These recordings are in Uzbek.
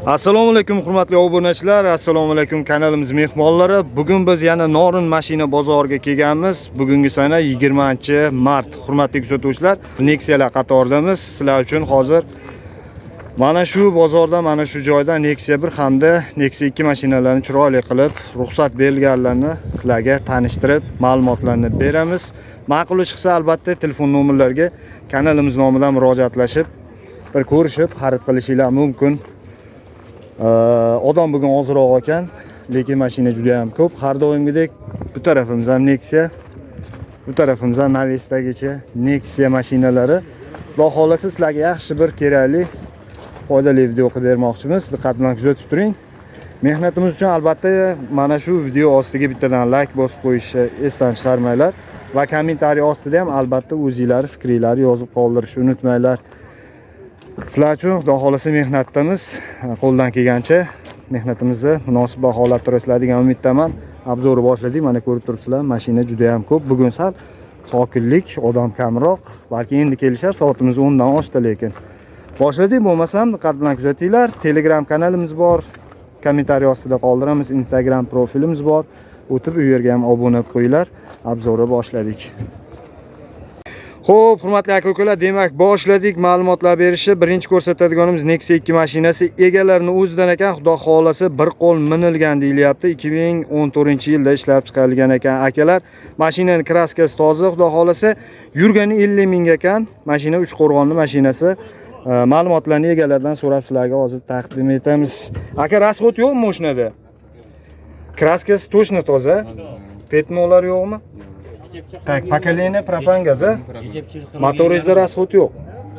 Assalomu alaykum hurmatli obunachilar, assalomu alaykum kanalimiz mehmonlari. Bugun biz yana Norin mashina bozoriga kelganmiz. Bugungi sana 20-mart. Hurmatli kuzatuvchilar, Nexia'lar qatoridamiz. Sizlar uchun hozir mana shu bozorda, mana shu joyda Nexia 1 hamda Nexia 2 mashinalarini chiroyli qilib, ruxsat berilganlarini sizlarga tanishtirib, ma'lumotlarni beramiz. Ma'qul chiqsa albatta telefon nomerlariga kanalimiz nomidan murojaatlashib, bir ko'rishib, xarid qilishingiz mumkin. Odam bugun ozroq ekan, lekin mashina juda ham ko'p. Har doimgidek bu tarafimiz ham Nexia, bu tarafimiz ham Navestagacha Nexia mashinalari. Xudo xolasa sizlarga yaxshi bir kerakli, foydali video qilib bermoqchimiz. Diqqat bilan kuzatib turing. Mehnatimiz uchun albatta mana shu video ostiga bittadan like bosib qo'yishni esdan chiqarmanglar va kommentariy ostida ham albatta o'zingizlar fikringizni yozib qoldirishni unutmanglar. Sizlar uchun xudo xolasa mehnatdamiz. Qo'ldan kelgancha mehnatimizni munosib baholab turasizlar degan umiddaman. Obzorni boshladik. Mana ko'rib turibsizlar, mashina juda ham ko'p. Bugun sal sokinlik, odam kamroq. Balki endi kelishar, soatimiz 10 dan oshdi lekin. Boshladik, bo'lmasam diqqat bilan kuzatinglar. Telegram kanalimiz bor. Kommentariy ostida qoldiramiz. Instagram profilimiz bor. O'tib u yerga ham obuna bo'lib qo'yinglar. Obzorni boshladik. Xo'p, hurmatli aka-ukalar, demak boshladik ma'lumotlar berishni. Birinchi ko'rsatadiganimiz Nexia 2 mashinasi egalarining o'zidan ekan, xudo xolasa bir qo'l minilgan deyilyapti. 2014-yilda ishlab chiqarilgan ekan akalar. Mashinaning kraskasi toza, xudo xolasa yurgani 50 ming ekan. Mashina 3 qo'rg'onli mashinasi. Ma'lumotlarni egalaridan so'rab sizlarga hozir taqdim etamiz. Aka, rasxod yo'qmi mashinada? Kraskasi to'shna toza. Petmolar yo'qmi? Tak, pokoleniya propan gazi. Motoringizda rasxod yo'q.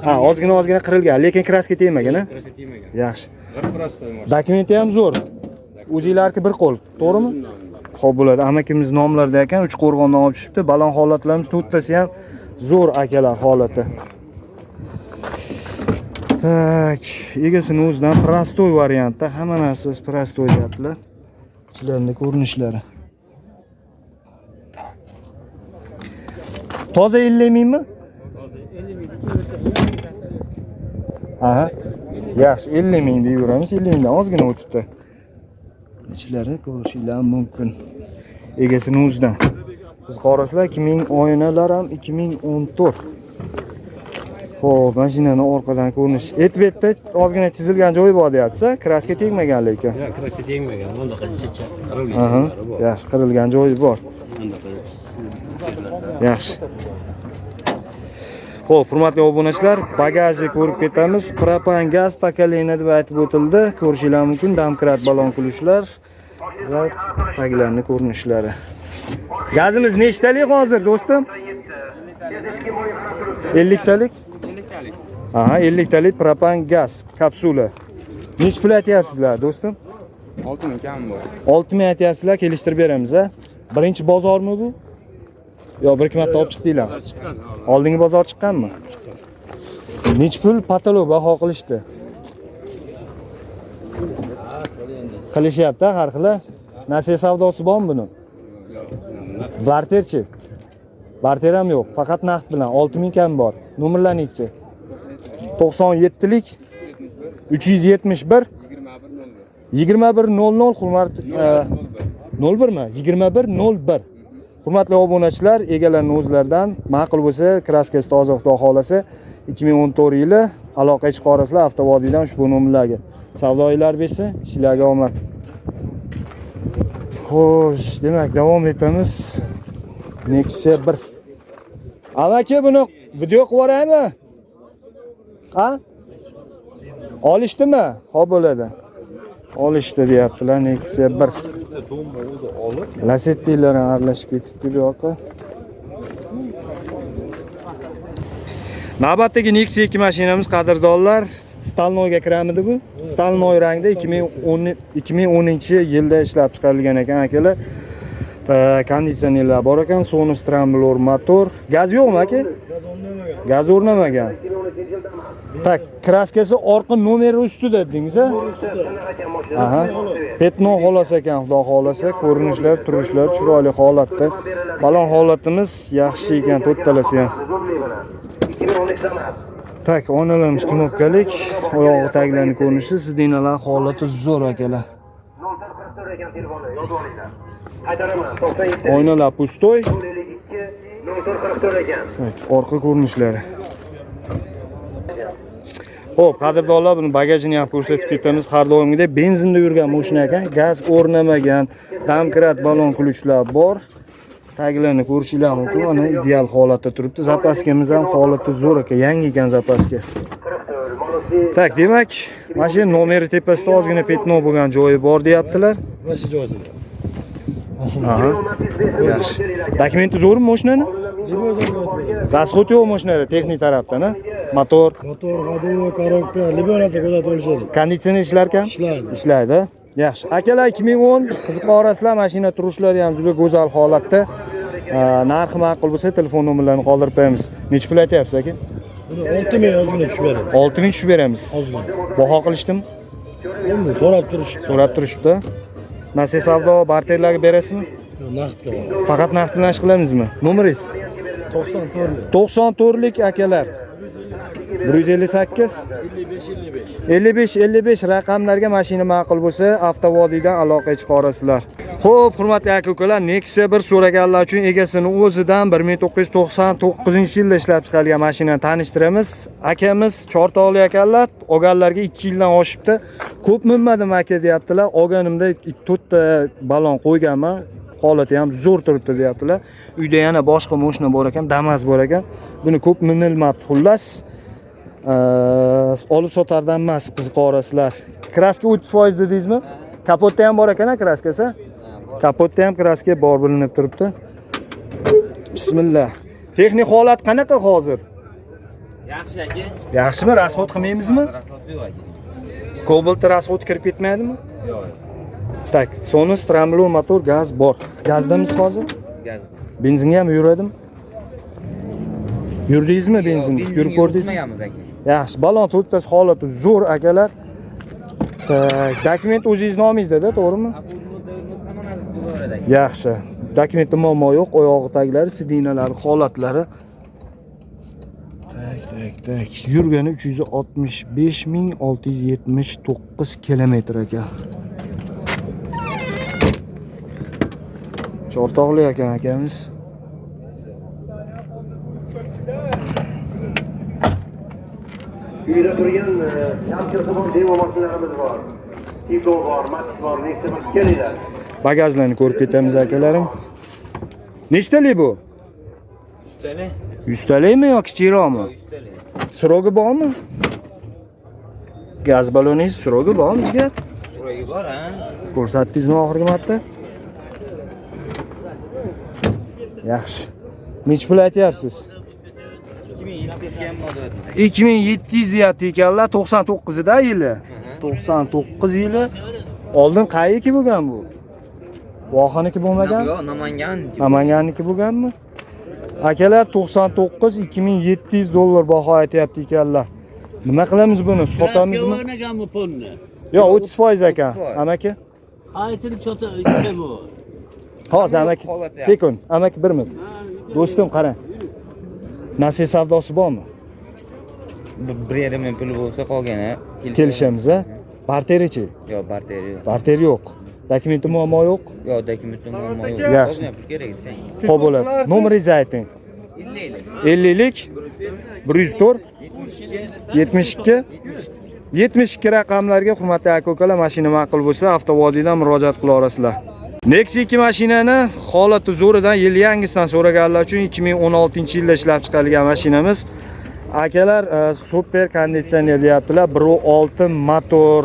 Ha, ozgina qirilgan, lekin kraska tegmagan, a? Kraska tegmagan. Yaxshi. Dokumenti ham zo'r. O'zingizlarki bir qo'l, to'g'rimi? Xo'p bo'ladi. Amakimiz nomlarda ekan, 3 qo'rg'ondan olib chiqibdi. Balon holatlarimiz to'rttasi ham zo'r akalar holati. Tak, egasini o'zidan prostoy variantda, hamma narsasi prostoy deyaptilar. Ichlarida ko'rinishlari. Toza 50 mingmi? Aha. Yaxshi, 50 ming deyveramiz. 50 mingdan ozgina o'tibdi. Ichlari ko'rishingiz mumkin. Egasini o'zidan. Siz qarasizlar, 2000 oynalar ham 2014. Xo'p, mashinani orqadan ko'rinish. Et-betda ozgina chizilgan joyi bor deyapsiz, kraska tegmagan lekin. Yo'q, kraska tegmagan. Unda qancha qirilgan joylari bor. Yaxshi, qirilgan joyi bor. Yaxshi. Xo'p, hurmatli obunachilar, bagajni ko'rib ketamiz. Propan gaz pokoleniya deb aytib o'tildi. Ko'rishingiz mumkin, domkrat balon kulishlar va taglarning ko'rinishlari. Gazimiz nechtalik hozir, do'stim? 50 talik? 50 talik. Aha, 50 talik propan gaz kapsula. Nech pul aytyapsizlar, do'stim? 6 ming kam bor. 6 ming aytyapsizlar, kelishtirib beramiz, a? Birinchi bozormi bu? Yo, bir ikki marta olib chiqdinglar. Oldingi bozor chiqqanmi? Nech pul patolog baho qilishdi? Qilishyapti har xil. Nasiya savdosi bormi buni? Barterchi? Barter ham yo'q, faqat naqd bilan 6 ming kam bor. Nomerlarni-chi? 97lik 371 2100 hurmat 01 mi? 2101. Hurmatli obunachilar, egalarning o'zlaridan ma'qul bo'lsa, kraskasi toza xudo xolasa 2014 yili aloqa chiqarasizlar avtovodiydan ushbu nomerlarga. Savdoyilar bersa, ishlarga omad. Xo'sh, demak davom etamiz. Nexia 1. Amaki buni video qilib yuboraymi? Ha? Olishdimi? Xo'p bo'ladi. Olishdi deyaptilar Nexia 1. Lasettilar aralashib ketibdi bu yoqqa. Navbatdagi Nexia 2 mashinamiz qadrdonlar, Stalnoyga kiramidi bu? Stalnoy rangda 2010-yilda ishlab chiqarilgan ekan akalar. Konditsionerlar bor ekan, Sonus Trambler motor. Gaz yo'qmi aka? Gaz o'rnamagan. Tak, kraskasi orqa nomeri ustida dedingiz-a? Aha. Petno xolos ekan, xudo xolasa, ko'rinishlar, turishlar chiroyli holatda. Balon holatimiz yaxshi ekan, to'rttalasi ham. Tak, oynalarimiz knopkalik, oyog'i taglarni ko'rinishi, sidinalar holati zo'r akalar. 0444 ekan telefoni, yozib olinglar. Qaytaraman, 97 Oynalar pustoy. 052 0444 ekan. Tak, orqa ko'rinishlari. Xo'p, qadrdonlar, buni bagajini ham ko'rsatib ketamiz. Har doimgidek benzinda yurgan mashina ekan, gaz o'rnamagan, domkrat balon ключlar bor. Taglarni ko'rishinglar mumkin. Mana ideal holatda turibdi. Zapaskamiz ham holati zo'r ekan, yangi ekan zapaska. Tak, demak, mashina nomeri tepasida ozgina petno bo'lgan joyi bor deyaptilar. Mana shu joyda. Aha. Yaxshi. Dokumenti zo'rmi mashinani? Расход yo'q mashinada, texnik tarafdan, ha? Motor, Motor, ходовой, коробка, любой narsa kuzatib olishadi. konditsioner ishlarkan? Ishlaydi. Ishlaydi. Yaxshi. Akalar 2010 qiziqorasizlar, mashina turishlari ham juda go'zal holatda. Narxi ma'qul bo'lsa, telefon nomerlarini qoldirib qo'yamiz. Necha pul aytyapsiz aka? Buni 6000 ozgina tushib beradi. 6000 tushib beramiz. Ozgina. Baho qilishdimi? Endi so'rab turish. So'rab turishibdi. Nasiya savdo barterlarga berasizmi? Naqdga bor. Faqat naqd bilan ishqilamizmi? Nomeringiz? 94 94lik akalar. 158 55 raqamlarga mashina ma'qul bo'lsa, avtovodiydan aloqa chiqarasizlar. Xo'p, hurmatli aka-ukalar, Nexia 1 so'raganlar uchun egasini o'zidan 1999-yilda ishlab chiqarilgan mashinani tanishtiramiz. Akamiz Chortoqli ekanlar, olganlarga 2 yildan oshibdi. Ko'p minmadim aka deyaptilar. Olganimda 4 ta balon qo'yganman. Holati ham zo'r turibdi deyaptilar. Uyda yana boshqa mashina bor ekan, Damas bor ekan. Buni ko'p minilmabdi xullas. Olib sotardan emas, qiziqorasizlar. Kraska 30% dedingizmi? Kapotda ham bor ekan, kraskasi? Kapotda ham kraska bor bilinib turibdi. Bismillah. Texnik holat qanaqa hozir? Yaxshi aka. Yaxshimi? Rasxod qilmaymizmi? Rasxod yo'q aka. Cobalt rasxod kirib ketmaydimi? Yo'q. Tak, Sonus Trambler motor, gaz bor. Gazdamiz hozir? Gaz. Benzinga ham yuradimi? Yurdingizmi benzin? Yurib ko'rdingizmi? Yaxshi, balon to'rttasi holati zo'r akalar. Dokument o'zingiz nomingizda-da, to'g'rimi? Yaxshi. Dokumentda muammo yo'q, oyog'i taglari, sidinalari, holatlari. Tak. Yurgani 365.679 kilometr ekan. Chortoqli ekan akamiz. Uyda turgan yamchasi bor, devo mashinalarimiz bor. Tigo bor, Max bor, Nexia bor. Kelinglar. Bagajlarni ko'rib ketamiz akalarim. Nechtalik bu? 100 tali. 100 talikmi yoki kichikroqmi? 100 tali. Surogi bormi? Gaz baloningiz surogi bormi sizga? Surogi bor, ha? Ko'rsatdingizmi oxirgi marta? Yaxshi. Necha pul aytyapsiz? 2700 ga ham oldi. 2700 deyapti ekanlar, 99 da yili. 99 yili. Oldin qayerki bo'lgan bu? Vohaniki bo'lmagan? Yo'q, Namangan. Namanganniki bo'lganmi? Akalar 99 2700 dollar baho aytyapti ekanlar. Nima qilamiz buni? Sotamizmi? O'ynaganmi pulni? Yo'q, 30% ekan. Amaki? Aytini chota bu. Hozir amaki, sekund. Amaki 1 minut. Do'stim qarang. Nasiya savdosi bormi? Bir yarim ming puli bo'lsa qolgani Kelishamiz, ha? Barterichi? Yo'q, barter yo'q. Barter yo'q. Dokumenti muammo yo'q. Yo'q, dokumentda muammo yo'q. Yaxshi. Pul kerak desang. Xo'p bo'ladi. Nomeringizni ayting. 50lik 104 72 72 raqamlarga hurmatli aka-ukalar, mashina ma'qul bo'lsa, avtovodiydan murojaat qila olasizlar. Nexia 2 mashinani holati zo'ridan yil yangisidan so'raganlar uchun 2016-yilda ishlab chiqarilgan mashinamiz. Akalar super konditsioner deyaptilar. 1.6 motor.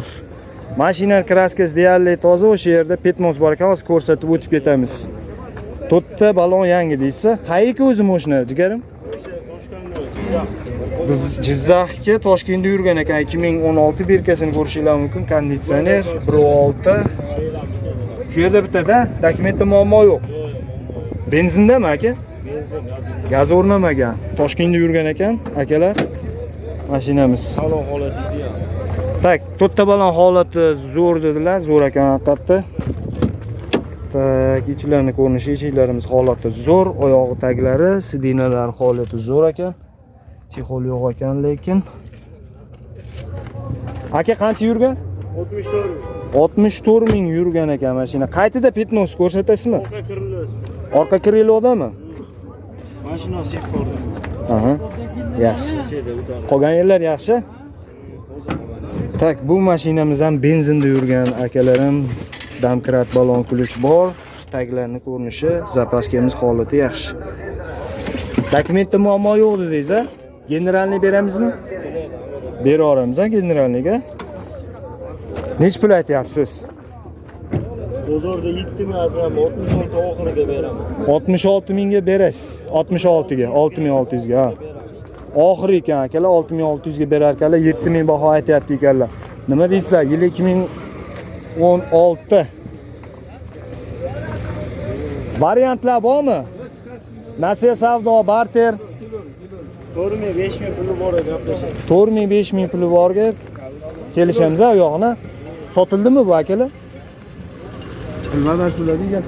Mashina kraskasi deyarli toza, o'sha yerda petmos bor ekan, hozir ko'rsatib o'tib ketamiz. To'rtta balon yangi deysiz. Qayerga o'zi mashina, jigarim? Biz Jizzaxga, Toshkentda yurgan ekan. 2016 birkasini ko'rishingiz mumkin. Konditsioner 1.6. Shu yerda bittada dokumentda muammo yo'q. Benzindami aka? Benzin, gaz o'rnamagan. Toshkentda yurgan ekan akalar. Mashinamiz. Balon holati ideal. Tak, to'rtta balon holati zo'r dedilar, zo'r ekan haqiqatda. Tak, ichlarni ko'rinishi, eshiklarimiz holati zo'r, oyog'i taglari, sidinalar holati zo'r ekan. Chexol yo'q ekan lekin. Aka qancha yurgan? 64 ming yurgan ekan mashina. Qaytida petnos ko'rsatasizmi? Orqa krilo'dami? Mashina Seforda. Aha. Yaxshi. Qolgan yerlar yaxshi? Tak, bu mashinamiz ham benzinda yurgan akalarim. Damkrat balon kulish bor. Taglarni ko'rinishi, zapaskamiz holati yaxshi. Dokumentda muammo yo'q dedingiz-a? Generalni beramizmi? Beraveramiz, generalniga. Nech pul aytyapsiz? Bozorda 7 ming aytram, 66 oxiriga beraman. 66 mingga berasiz. 66 ga, 6600 ga. Oxiri ekan akalar, 6600 ga berar ekanlar, 7000 baho aytyapti ekanlar. Nima deysizlar? Yil 2016. Variantlar bormi? Nasiya savdo, barter. 4 ming, 5 ming puli bor edi gaplashamiz. 4 ming, 5 ming puli borga kelishamiz u yo'g'ini. Sotildimi bu akalar? Bilmadan shularga gap.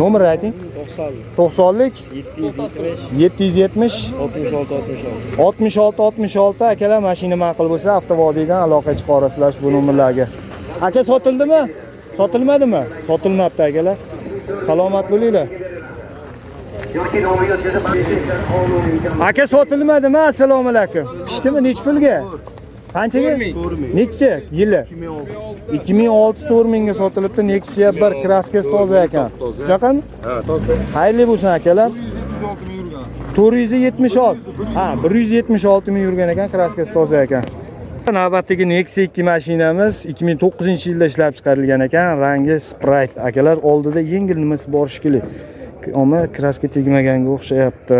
Nomer ayting. 90lik 770 66 66 akalar mashina ma'qul bo'lsa avtovodiydan aloqa chiqarasizlar bu nomerlarga. Aka sotildimi? Sotilmadimi? Sotilmabdi akalar. Salomat bo'linglar. Aka sotilmadimi? Assalomu alaykum. Pishdimi? Nech pulga? Qanchaga? Necha yili? 2006 4 mingga sotilibdi. Nexia 1 kraskasi toza ekan. Shunaqami? Ha, toza. Xayrli bo'lsin akalar. 476. Ha, 176 ming yurgan ekan, kraskasi toza ekan. Navbatdagi Nexia 2 mashinamiz 2009-yilda ishlab chiqarilgan ekan. Rangi Sprite. Akalar oldida yengil nimasi bor shekilli. Ammo kraska tegmaganga o'xshayapti.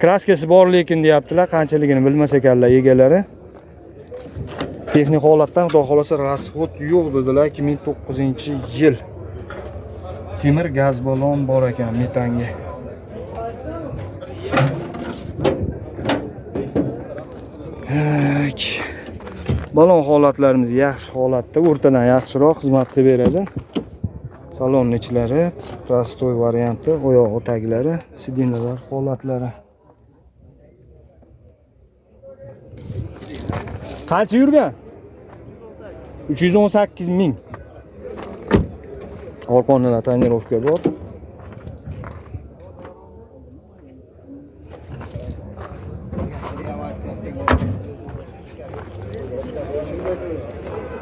Kraskasi bor lekin deyaptilar, qanchaligini bilmas ekanlar egalari. Texnik holatdan xudo xolasa rasxod yo'q dedilar. 2009-yil. Temir gaz balon bor ekan metanga. Balon holatlarimiz yaxshi holatda, o'rtadan yaxshiroq xizmatni beradi. Salon ichlari, prostoy varianti, oyog'i taglari, sidinalar holatlari. Qancha yurgan? 318 ming. Orqonda tonirovka bor.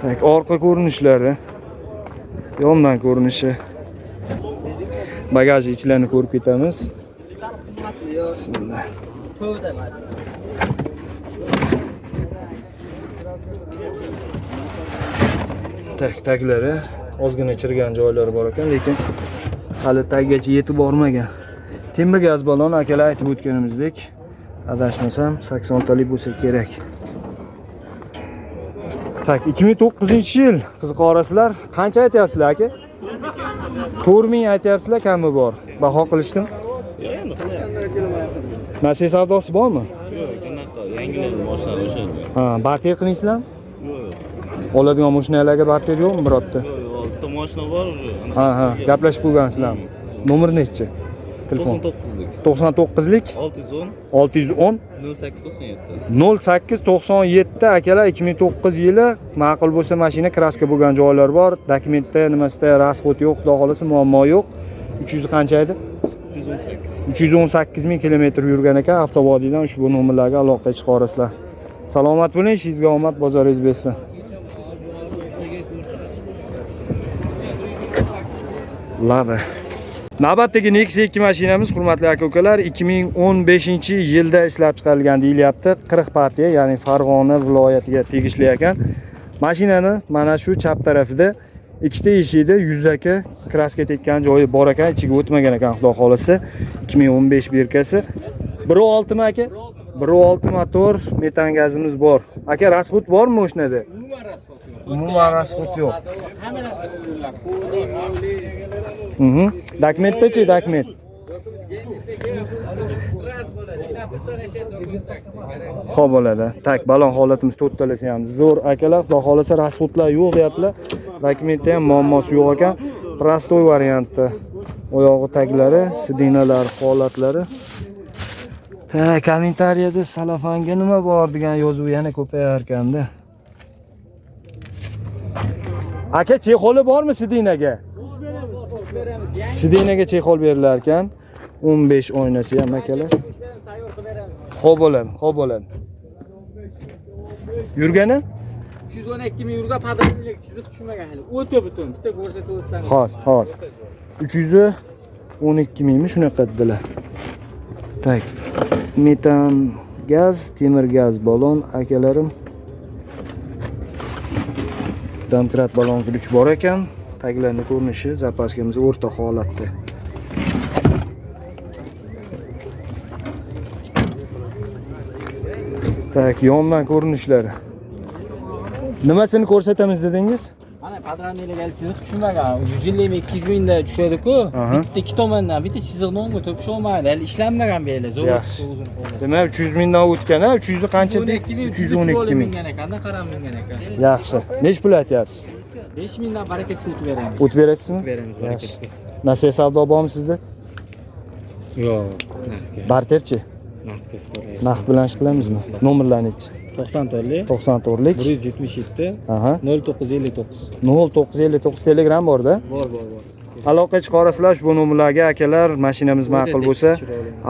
Tak, orqa ko'rinishlari, yondan ko'rinishi. Bagaj ichlarini ko'rib ketamiz. Bismillah. Taglari ozgina chirgan joylari bor ekan, lekin hali taggacha yetib bormagan. Temir gaz balon akalar aytib o'tganimizdek, adashmasam 80 talik bo'lsa kerak. Tak, 2009-yil qiziqorasizlar. Qancha aytyapsizlar aka? 4 ming aytyapsizlar, kammi bor? Baho qilishdim. Nasiya savdosi bormi? Yo'q, yangilarni boshladi o'shanda. Ha, barter qilasizlarmi? Oladigan mashinalarga barter yo'qmi birorta? Yo'q, oltita mashina bor. Ha, gaplashib qo'ygansizlarmi? Nomer nechi? Telefon 99lik 610 0897 akalar 2009 yili ma'qul bo'lsa mashina kraska bo'lgan joylar bor. Dokumentda nimasida rasxod yo'q, xudo xolasa muammo yo'q. 300 qancha edi? 318 ming kilometr yurgan ekan. Avtovodiydan ushbu nomerlarga aloqa chiqarasizlar. Salomat bo'ling, ishingizga omad, bozoringiz bersin. Lada. Navbatdagi Nexia 2 mashinamiz, hurmatli aka-ukalar, 2015-yilda ishlab chiqarilgan deyilyapti. 40 partiya, ya'ni Farg'ona viloyatiga tegishli ekan. Mashinani mana shu chap tarafida ikkita eshikda yuzaki kraska tekkan joyi bor ekan, ichiga o'tmagan ekan, xudo xolasa. 2015 berkasi. 1.6 mi aka? 1.6 motor, metan gazimiz bor. Aka, rasxod bormi mashinada? Umuman rasxod yo'q. Dokumentda-chi, dokument. Xo'p bo'ladi. Tak, balon holatimiz to'rtalasi ham zo'r akalar, xudo xolasa rasxodlar yo'q deyaptilar. Dokumentda ham muammosi yo'q ekan. Prostoy variantda oyog'i taglari, sidinalar holatlari. Kommentariyada salafanga nima bor degan yozuv yana ko'payar ekanda. Aka, chexoli bormi Sidinaga? Sidinaga chexol berilar ekan. 15 oynasi ham akalar. Xo'p bo'ladi. Yurgani? 312 ming yurga padranlik chiziq tushmagan hali. O'ta butun. Bitta ko'rsatib o'tsangiz. Hos. 312 mingmi shunaqa dedilar. Tak. Metan gaz, temir gaz balon akalarim. Domkrat balon kuch bor ekan. Taglarning ko'rinishi zapaskamiz o'rta holatda. Tak, yondan ko'rinishlari. Nimasini ko'rsatamiz dedingiz? Mana padranlik hali chiziq tushmagan. 150 ming 200 mingda tushadi-ku. Bitta ikki tomondan bitta chiziqni o'ngga to'pish olmaydi. Hali ishlanmagan beylar. Zo'r o'zini qo'lda. Demak 300 mingdan o'tgan, 300 qancha deysiz? 312 ming. Qanday qaramlangan ekan. Yaxshi. Nech pul aytyapsiz? 5 mingdan barakasiga o'tib beramiz. O't berasizmi? Beramiz Yaxshi. Nasiya savdo bormi sizda? Yo'q, nafga. Barterchi? Nafga so'raysiz. Naqd bilan ish qilamizmi? Nomerlaringiz? 94lik 94lik 177 aha 0959. 0959 Telegram borda. Bor. Aloqa chiqarasizlar ushbu nomerlarga akalar, mashinamiz ma'qul bo'lsa,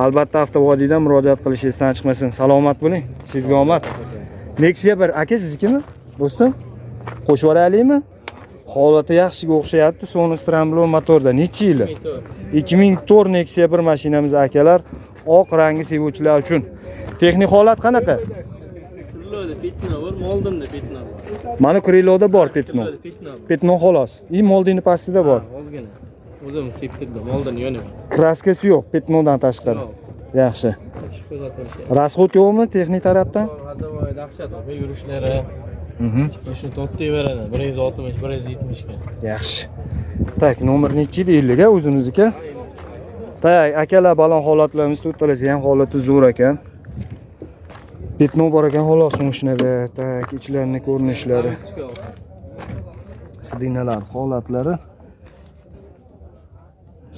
albatta avtovodiydan murojaat qilishingizdan chiqmasin. Salomat bo'ling. Sizga omad. Nexia 1 aka siznikimi? Do'stim, qo'shib yuboraylikmi? Holati yaxshiga o'xshayapti. Sonus Tramblo motorda necha yili? 2004 Nexia 1 mashinamiz akalar, oq rangi sevuvchilar uchun. Texnik holat qanaqa? Petno bor, Moldinda petno bor. Mana Kriloda bor petno. Petno xolos. Moldini pastida bor. Ozgina. O'zim septirdim, Moldin yoni. Kraskasi yo'q, petnodan tashqari. Yaxshi. Rasxod yo'qmi texnik tarafdan? Hadovoy dahshat, bu yurishlari. Shuni toptay beradi. 160, 170 ga. Yaxshi. Tak, nomer nechi deyilga o'zimizniki? Tak, akalar balon holatlarimiz to'rtalasi ham holati zo'r ekan. Petno bor ekan xolos mashinada. Tak, ichlarining ko'rinishlari. Sidinalar holatlari.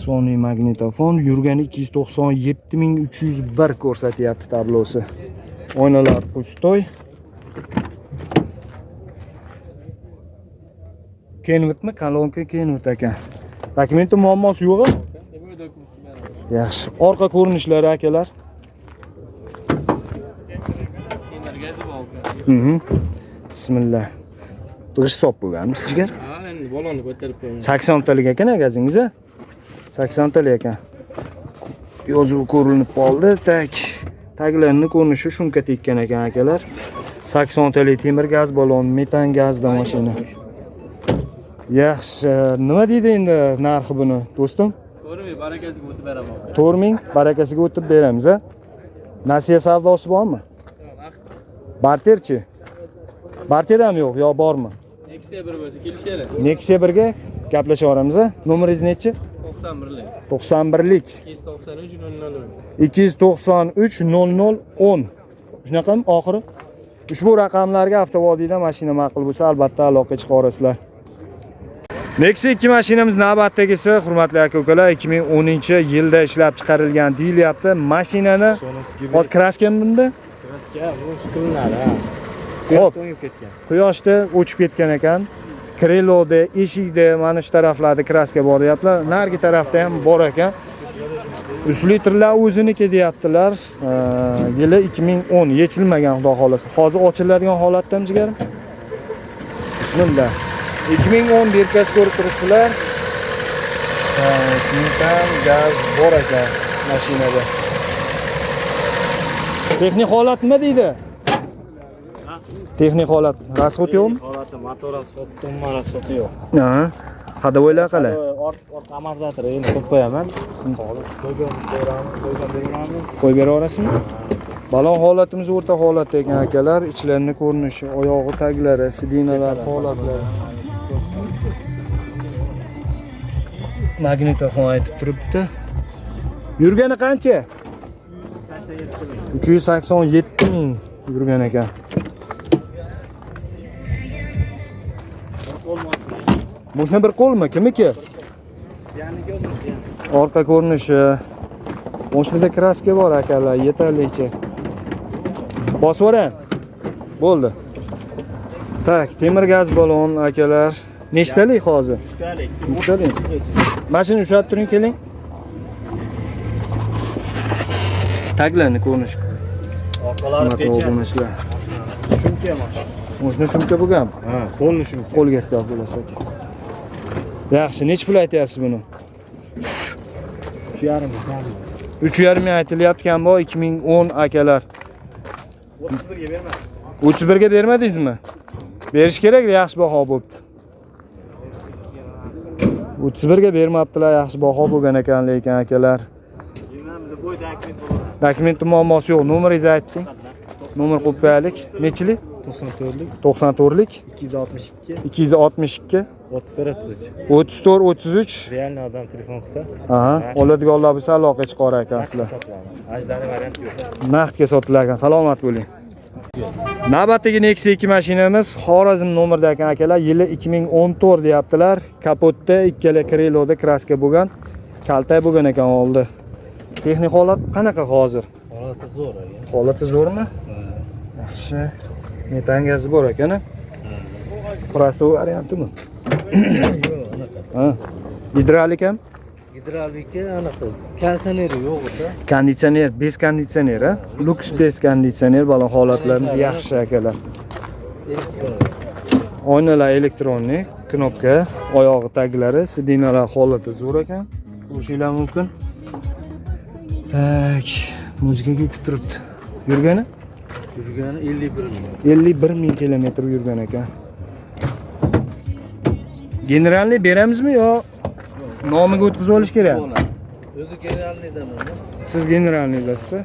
Sony magnitofon yurgani 297.301 ko'rsatyapti tablosi. Oynalar pustoy. Kenvitmi? Kolonka Kenvit ekan. Dokumenti muammosi yo'qmi? Yaxshi. Orqa ko'rinishlari akalar. Bismillah. G'ish sop bo'lganmi sizga? Ha, endi balonni ko'tarib qo'yaman. 80 talik ekan gazingiz? 80 talik ekan. Yozuv ko'rinib qoldi. Tak. Taglarning ko'rinishi shunga tekkan ekan akalar. 80 talik temir gaz balon, metan gazda mashina. Yaxshi. Nima deydi endi narxi buni, do'stim? Ko'rmay barakasiga o'tib beraman. 4000 barakasiga o'tib beramiz, a? Nasiya savdosi bormi? Barterchi? Barter ham yo'q, yo bormi? Nexia 1 bo'lsa kelishaylik. Nexia 1 ga gaplashamiz, a? Nomeringiz nechi? 91lik. 91lik 293 0010. 293 0010. Shunaqami oxiri? Ushbu raqamlarga avtovodiyda mashina ma'qul bo'lsa, albatta aloqa chiqarasizlar. Nexia 2 mashinamiz navbatdagisi, hurmatli aka-ukalar, 2010-yilda ishlab chiqarilgan deyilyapti. Mashinani hozir kraskami bunda? Kraska bu skilinadi, ha. Xo'p, To'yib ketgan. quyoshda o'chib ketgan ekan. Kriloda, eshikda, mana shu taraflarda kraska bor deyaptilar. Nargi tarafda ham bor ekan. 3 litrlar o'ziniki deyaptilar. Yili 2010, yechilmagan xudo xolasa. Hozir ochiladigan holatdami jigarim? Bismillah. 2010 birkasi ko'rib turibsizlar. Metan gaz bor ekan mashinada. Texnik holat nima deydi? Texnik holat rasxod yo'qmi? Holati motor rasxod, tumma rasxod yo'q. Ha. Hadovoylar qalay? Orqa amortizator endi qo'yib qo'yaman. Xolos qo'yib beramiz. Qo'yib beraverasizmi? Balon holatimiz o'rta holatda ekan akalar, ichlarining ko'rinishi, oyog'i taglari, sidinalar holatlari. Magnitofon aytib turibdi. Yurgani qancha? 387 ming yurgan ekan. Mo'shna bir qo'lmi? Kimniki? Orqa ko'rinishi. Mashinada kraska bor akalar, yetarlicha. Bosib yuboring. Bo'ldi. Tak, temir gaz balon akalar. Nechtalik hozir? 3 talik. Mashina ushlab turing, keling. Taglarni ko'rinish. Orqalari pecha. Shumka mashina. Mashina shumka bo'lgan. Ha, qo'lni shumka. Qo'lga ehtiyot bo'lasiz aka. Yaxshi, nech pul aytyapsiz buni? 3,5. 3,5 ming aytilyapti bu 2010 akalar. 31 ga berma. 31 ga bermadingizmi? Berish kerak, yaxshi baho bo'pti. 31 ga bermabdilar, yaxshi baho bo'lgan ekan lekin akalar. Dokument muammosi yo'q. Nomeringizni ayting. Nomer qo'yib qo'yaylik. Nechilik? 94lik, 94lik 262, 262 34 33. 34 33. Realni odam telefon qilsa, Aha, oladiganlar bo'lsa aloqa chiqar ekansizlar. ajdari variant yo'q. Naqdga sotilar ekan. Salomat bo'ling. Navbatdagi Nexia 2 mashinamiz Xorazm nomerda ekan akalar. Yili 2014 deyaptilar. Kapotda ikkala kriloda kraska bo'lgan. Kaltay bo'lgan ekan oldi. Texnik holat qanaqa hozir? Holati zo'r aka. Holati zo'rmi? Yaxshi. Metan gazi bor ekan. Prosto variantimi? Ha. Gidrolik ham? Gidravlika anaqa konditsioneri yo'q o'ta. Konditsioner, bez konditsioner, ha? Lux bez konditsioner bilan holatlarimiz yaxshi akalar. Oynalar elektronik, knopka, oyog'i taglari, sidinalar holati zo'r ekan. Ko'rishinglar mumkin. Tak, muzika ketib turibdi. Yurgani? Yurgani 51 ming. 51 ming kilometr yurgan ekan. Generalni beramizmi yo nomiga o'tkazib olish kerak? O'zi generalnidaman. Siz generalniydasiz.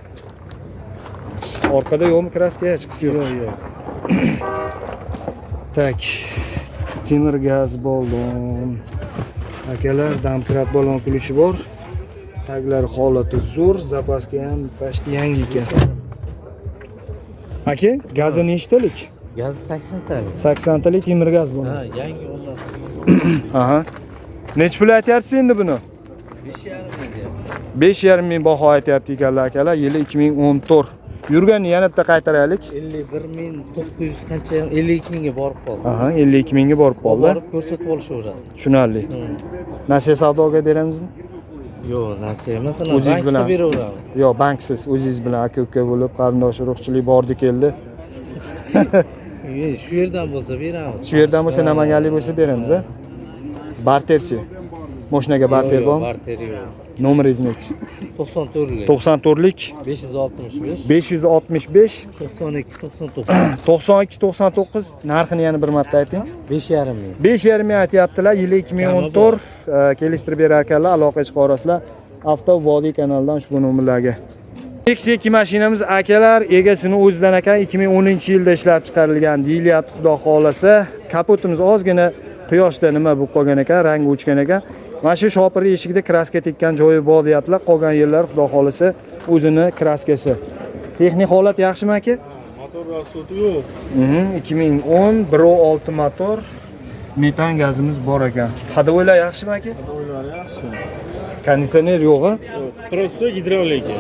Orqada yo'qmi kraska chiqisi yo'q. Yo'q. Tak. Temir gaz balon. Akalar, damkrat balon ключi bor. Taglar holati zo'r, zapaska ham pashti yangi ekan. Aka, gazi nechtalik? Gaz 80 talik. 80 talik temir gaz balon. Ha, yangi o'rnat. Aha. Nech pul aytyapsiz endi buni? 5,5 ming deyapti. 5,5 ming baho aytyapti ekanlar akalar. Yili 2014. Yurganni yana bitta qaytaraylik. 51,900 qancha 52 mingga borib qoldi. Aha, 52 mingga borib qoldi. Borib ko'rsatib olishaveradi. Tushunarli. Nasiya savdoga beramizmi? Yo'q, narsa emas, O'zingiz bilan beraveramiz. Yo'q, banksiz, o'zingiz bilan aka-uka bo'lib, qarindosh urug'chilik bordi keldi. Shu yerdan bo'lsa beramiz. Shu yerdan bo'lsa, Namanganlik bo'lsa beramiz, a? Barterchi. Mashinaga barter bormi? Barter yo'q. Nomeringiz nechi? 94lik. 94lik 565 565 92 99 92 99. Narxini yana bir marta ayting. 5,5 ming. 5,5 ming aytyaptilar. Yili 2014. Kelishtirib berar ekanlar, aloqa chiqarasizlar. Avto Vodiy kanalidan ushbu nomerlarga. Nexia 2 mashinamiz akalar, egasini o'zidan ekan 2010-yilda ishlab chiqarilgan deyilyapti, xudo xolasa. Kapotimiz ozgina quyoshda nima bo'lib qolgan ekan, rangi o'chgan ekan. Mana shu shopir eshigida kraska tekkan joyi bor deyaptilar. Qolgan yerlar xudo xolasa o'zini kraskasi. Texnik holat yaxshimi aka? Motor rasxodi yo'q. 2010 1.6 motor. Metan gazimiz bor ekan. Hadovoylar yaxshimi aka? Hadovoylar yaxshi. Konditsioner yo'q-a? Prosto gidravlika.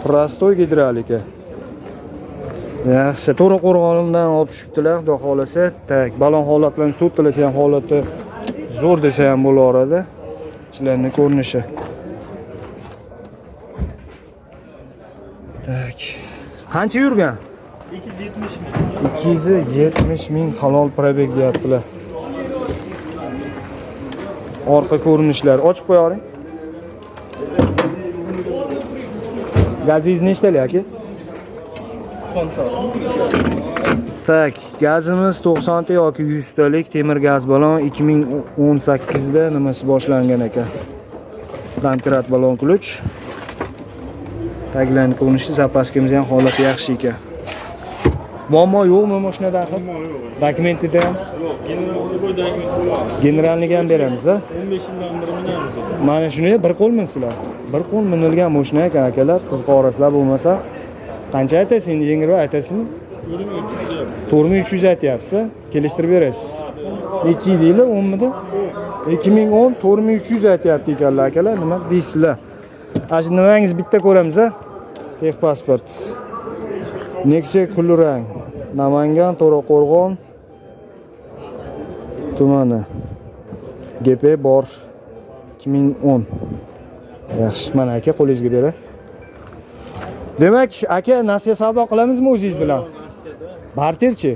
Prostoy gidravlika. Yaxshi, To'raqo'rg'ondan olib tushibdilar, xudo xolasa. Tak, balon holatlarini to'rtalasi ham holati zo'r desa ham bo'laveradi. Ichlarning ko'rinishi. Tak. Qancha yurgan? 270 ming. 270 ming halol probeg deyaptilar. Orqa ko'rinishlar ochib qo'ying. Gazingiz nechtalik aka? 90 ta. Tak, gazimiz 90 ta yoki 100 talik temir gaz balon 2018 da nimasi boshlangan ekan. Damkrat balon ключ. Taglarni ko'rinishi, zapaskamiz ham holati yaxshi ekan. Muammo yo'qmi mashinada axir? Dokumentida ham? Yo'q, generalni Generalniga ham beramiz, a? 15 yildan beri minamiz. Mana shuni bir qo'l minsizlar. Bir qo'l minilgan mashina ekan akalar, qiziqa orasizlar bo'lmasa. Qancha aytasiz endi yengilroq aytasizmi? 4300 aytyapsiz, kelishtirib berasiz. Necha yil 10 midi? 2010 4300 aytyapti ekanlar akalar, nima deysizlar? Ana shu nimangiz bitta ko'ramiz a? Texpasport. Nexia kulrang. Namangan, To'raqo'rg'on tumani. GP bor 2010. Yaxshi, mana aka qo'lingizga bera. Demak, aka nasiya savdo qilamizmi o'zingiz bilan? Barterchi?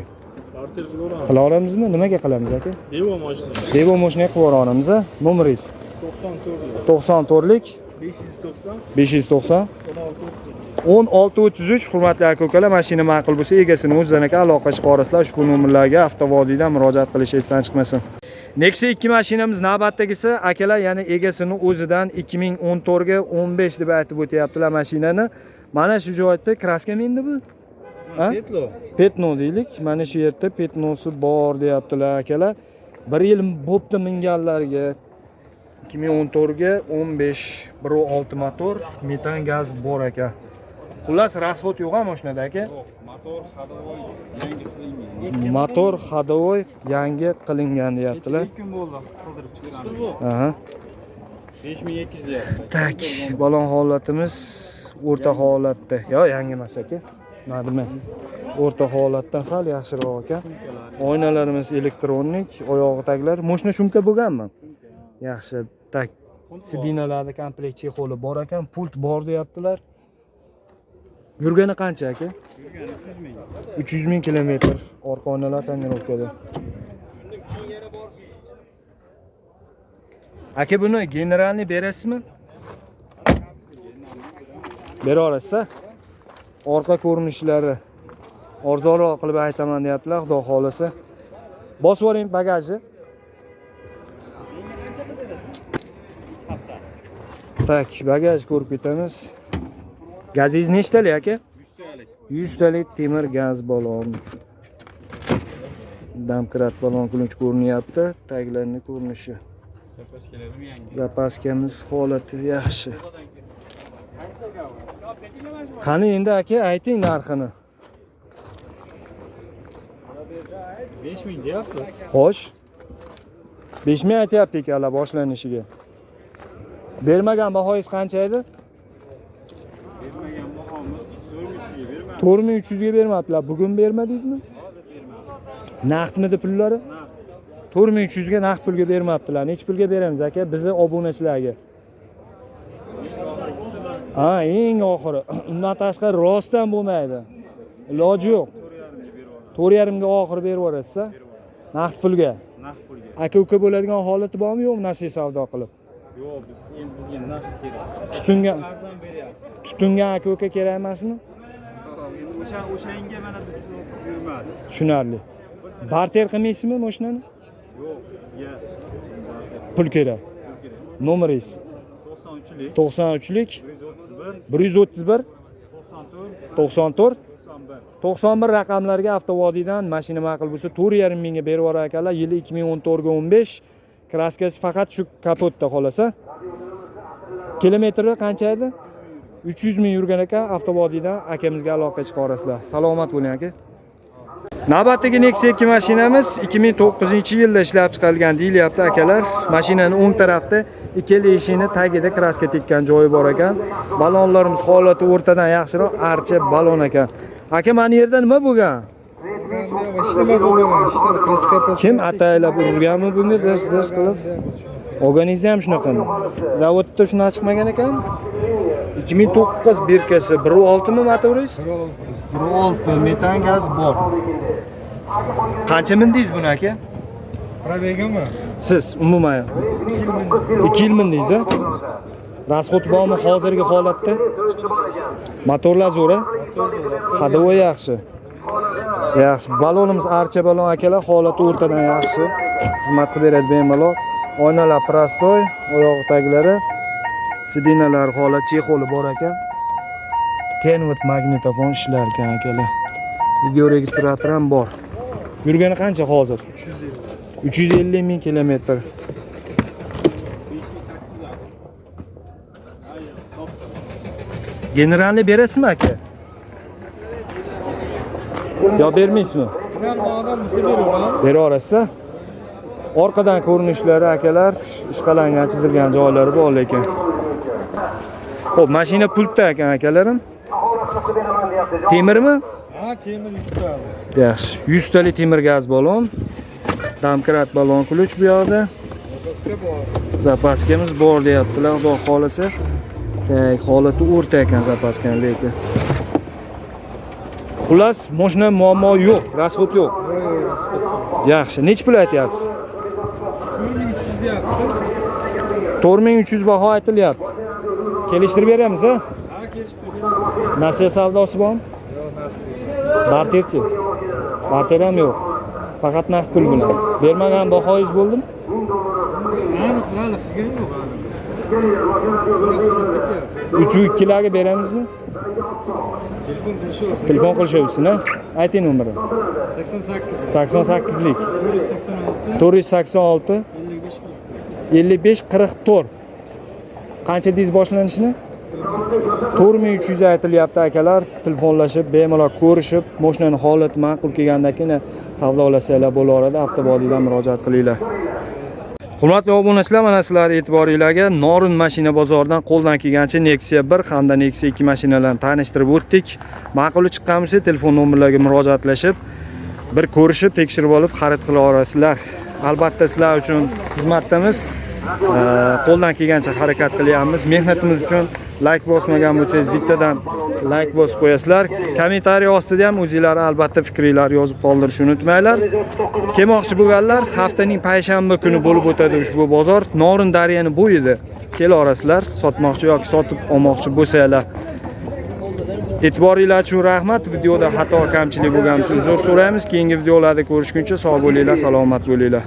Barter qilaveramiz. Qila olamizmi? Nimaga qilamiz aka? Devo mashina. Devo mashina qilib yuboramiz a? Nomeringiz 94lik 590 590 16 1633. Hurmatli aka-ukalar, mashina ma'qul bo'lsa egasini o'zidan aloqa chiqarasizlar. Ushbu nomerlarga avtovodiydan murojaat qilish esdan chiqmasin. Nexia 2 mashinamiz navbatdagisi akalar, ya'ni egasini o'zidan 2014 ga 15 deb aytib o'tyaptilar mashinani. Mana shu joyda kraska menda bu. Ha? Petno deylik. Mana shu yerda petnosi bor deyaptilar akalar. 1 yil bo'pti minganlarga. 2014 ga 15 1.6 motor, metan gaz bor ekan. Xullas rasxod yo'q ham mashinada aka. Motor ходовой yangi qilingan deyaptilar. 2 kun bo'ldi qildirib chiqqan. Aha. 5200 deyapti. Tak, balon holatimiz o'rta holatda. Yo, yangi emas aka. Nima? O'rta holatdan sal yaxshiroq ekan. Oynalarimiz elektronik, oyog'i taglar. Mashina shumka bo'lganmi? Yaxshi. Tak. Sidinalarda komplekt chexoli bor ekan, pult bor deyaptilar. Yurgani qancha aka? 300 ming kilometr. Orqa oynalar tonirovkada. Aka buni generalni berasizmi? Bera olasiz. Orqa ko'rinishlari arzonroq qilib aytaman deyaptilar, xudo xolasa. Bosib yuboring bagajni. Tak, bagaj ko'rib ketamiz. Gazingiz nechtalik aka? 100 talik temir gaz balon. Damkrat balon kulunch ko'rinyapti, taglarning ko'rinishi. Zapaskelarimiz yangi. Zapaskamiz holati yaxshi. Qani endi aka ayting narxini. 5000 deyapmiz. Xo'sh. 5000 aytayapti akalar boshlanishiga. Bermagan bahoyingiz qancha edi? Bermagan bahomiz 4300 ga bermadi. 4300 ga bermabdilar. Bugun bermadingizmi? Naqdmidi pullari? 4300 ga naqd pulga bermabdilar. Nech pulga beramiz aka bizni obunachilarga? Ha, eng oxiri. Undan tashqari rostdan bo'lmaydi. Iloji yo'q. 4.5 ga oxiri berib yuborasiz. Naqd pulga. Naqd pulga. Aka-uka bo'ladigan holati bormi yo'qmi nasiya savdo qilib? Yo'q, bizga naqd kerak. Tutungan Arzon beryapti. tutungan aka-uka kerak emasmi? Endi o'shanga mana biz buyurmadi. Tushunarli. Barter qilmaysizmi mashinani? Yo'q, bizga Pul kerak. Nomeringiz 93lik 93lik 131 131 94 94 91 raqamlarga avtovodiydan mashina ma'qul bo'lsa 4.5 mingga berib yuborar ekanlar. Yili 2014 ga 15. Kraskasi faqat shu kapotda xolasa. Kilometri qancha edi? 300 ming yurgan ekan. Avtovodiydan akamizga aloqa chiqarasizlar. Salomat bo'ling aka. Navbatdagi Nexia 2 mashinamiz 2009-yilda ishlab chiqarilgan deyilyapti akalar. Mashinaning o'ng tarafda ikkala eshikning tagida kraska tekkan joyi bor ekan. Balonlarimiz holati o'rtadan yaxshiroq, archa balon ekan. Aka, mana yerda nima bo'lgan? Ishlama bo'lmagan, ishlar kraska Kim ataylab urganmi bunga dars qilib? Organizm ham shunaqami? Zavodda shunday chiqmagan ekan. 2009 birkasi 1.6 mi motoringiz? 1.6 metan gaz bor. Qancha mindingiz buni aka? Probegami? Siz umuman 2 yil mindingiz a? Rasxod bormi hozirgi holatda? Motorlar zo'ra? Ходовой yaxshi. Yaxshi. Balonimiz archa balon akalar, holati o'rtadan yaxshi. Xizmat qilib beradi bemalol. Oynalar prostoy, oyoq taglari, sidinalar holat chexoli bor ekan. Kenwood magnitofon ishlar ekan akalar. Video registrator ham bor. Yurgani qancha hozir? 350 ming kilometr. Generalni berasizmi aka? Yo bermaysizmi? Bera olasiz. Orqadan ko'rinishlari akalar ishqalangan, chizilgan joylari bor lekin. Xo'p, mashina pultda ekan akalarim. Temirmi? Ha, temir 100 ta. Yaxshi. 100 talik temir gaz balon. Damkrat balon ключ bu yoqda. Zapaskamiz bor deyaptilar, xudo xolasa. Tak, holati o'rta ekan zapaskani lekin. Xullas, mashina muammo yo'q, rasxod yo'q. Yaxshi, nech pul aytyapsiz? 4300 deyapti. 4300 baho aytilyapti. Kelishtirib beramiz, ha? Ha, kelishtirib. Nasiya savdosi bormi? Barterchi. Barter ham yo'q. Faqat naqd pul bilan. Bermagan bahoyingiz bo'ldimi? Aniq, aniq qilgan yo'q, aniq. So'rab ketyapti. 3-2 larga beramizmi? Telefon qilishyapsiz. Telefon qilishyapsiz-a? Ayting nomerini. 88 88lik 486 486 55 40. 55-44. Qancha deysiz boshlanishini? 4300 aytilyapti akalar. Telefonlashib, bemalol ko'rishib, mashinaning holati ma'qul kelgandagina savdolasanglar bo'laveradi. Avtobodiydan murojaat qilinglar. Hurmatli obunachilar, mana sizlar e'tiboringizga Norin mashina bozoridan qo'ldan kelgancha Nexia 1 hamda Nexia 2 mashinalarni tanishtirib o'tdik. Ma'quli chiqqan bo'lsa, telefon nomerlariga murojaatlashib, bir ko'rishib, tekshirib olib xarid qila olasizlar. Albatta sizlar uchun xizmatdamiz. Qo'ldan kelgancha harakat qilyapmiz. Mehnatimiz uchun like bosmagan bo'lsangiz, bittadan like bosib qo'yasizlar. Kommentariy ostida ham o'zingizlar albatta fikringizni yozib qoldirishni unutmanglar. Kelmoqchi bo'lganlar, haftaning payshanba kuni bo'lib o'tadi ushbu bozor. Norin daryani bo'yida kelarasizlar, sotmoqchi yoki sotib olmoqchi bo'lsanglar. E'tiboringlar uchun rahmat. Videoda xato kamchilik bo'lgan bo'lsa uzr so'raymiz. Keyingi videolarda ko'rishguncha sog' bo'linglar, salomat bo'linglar.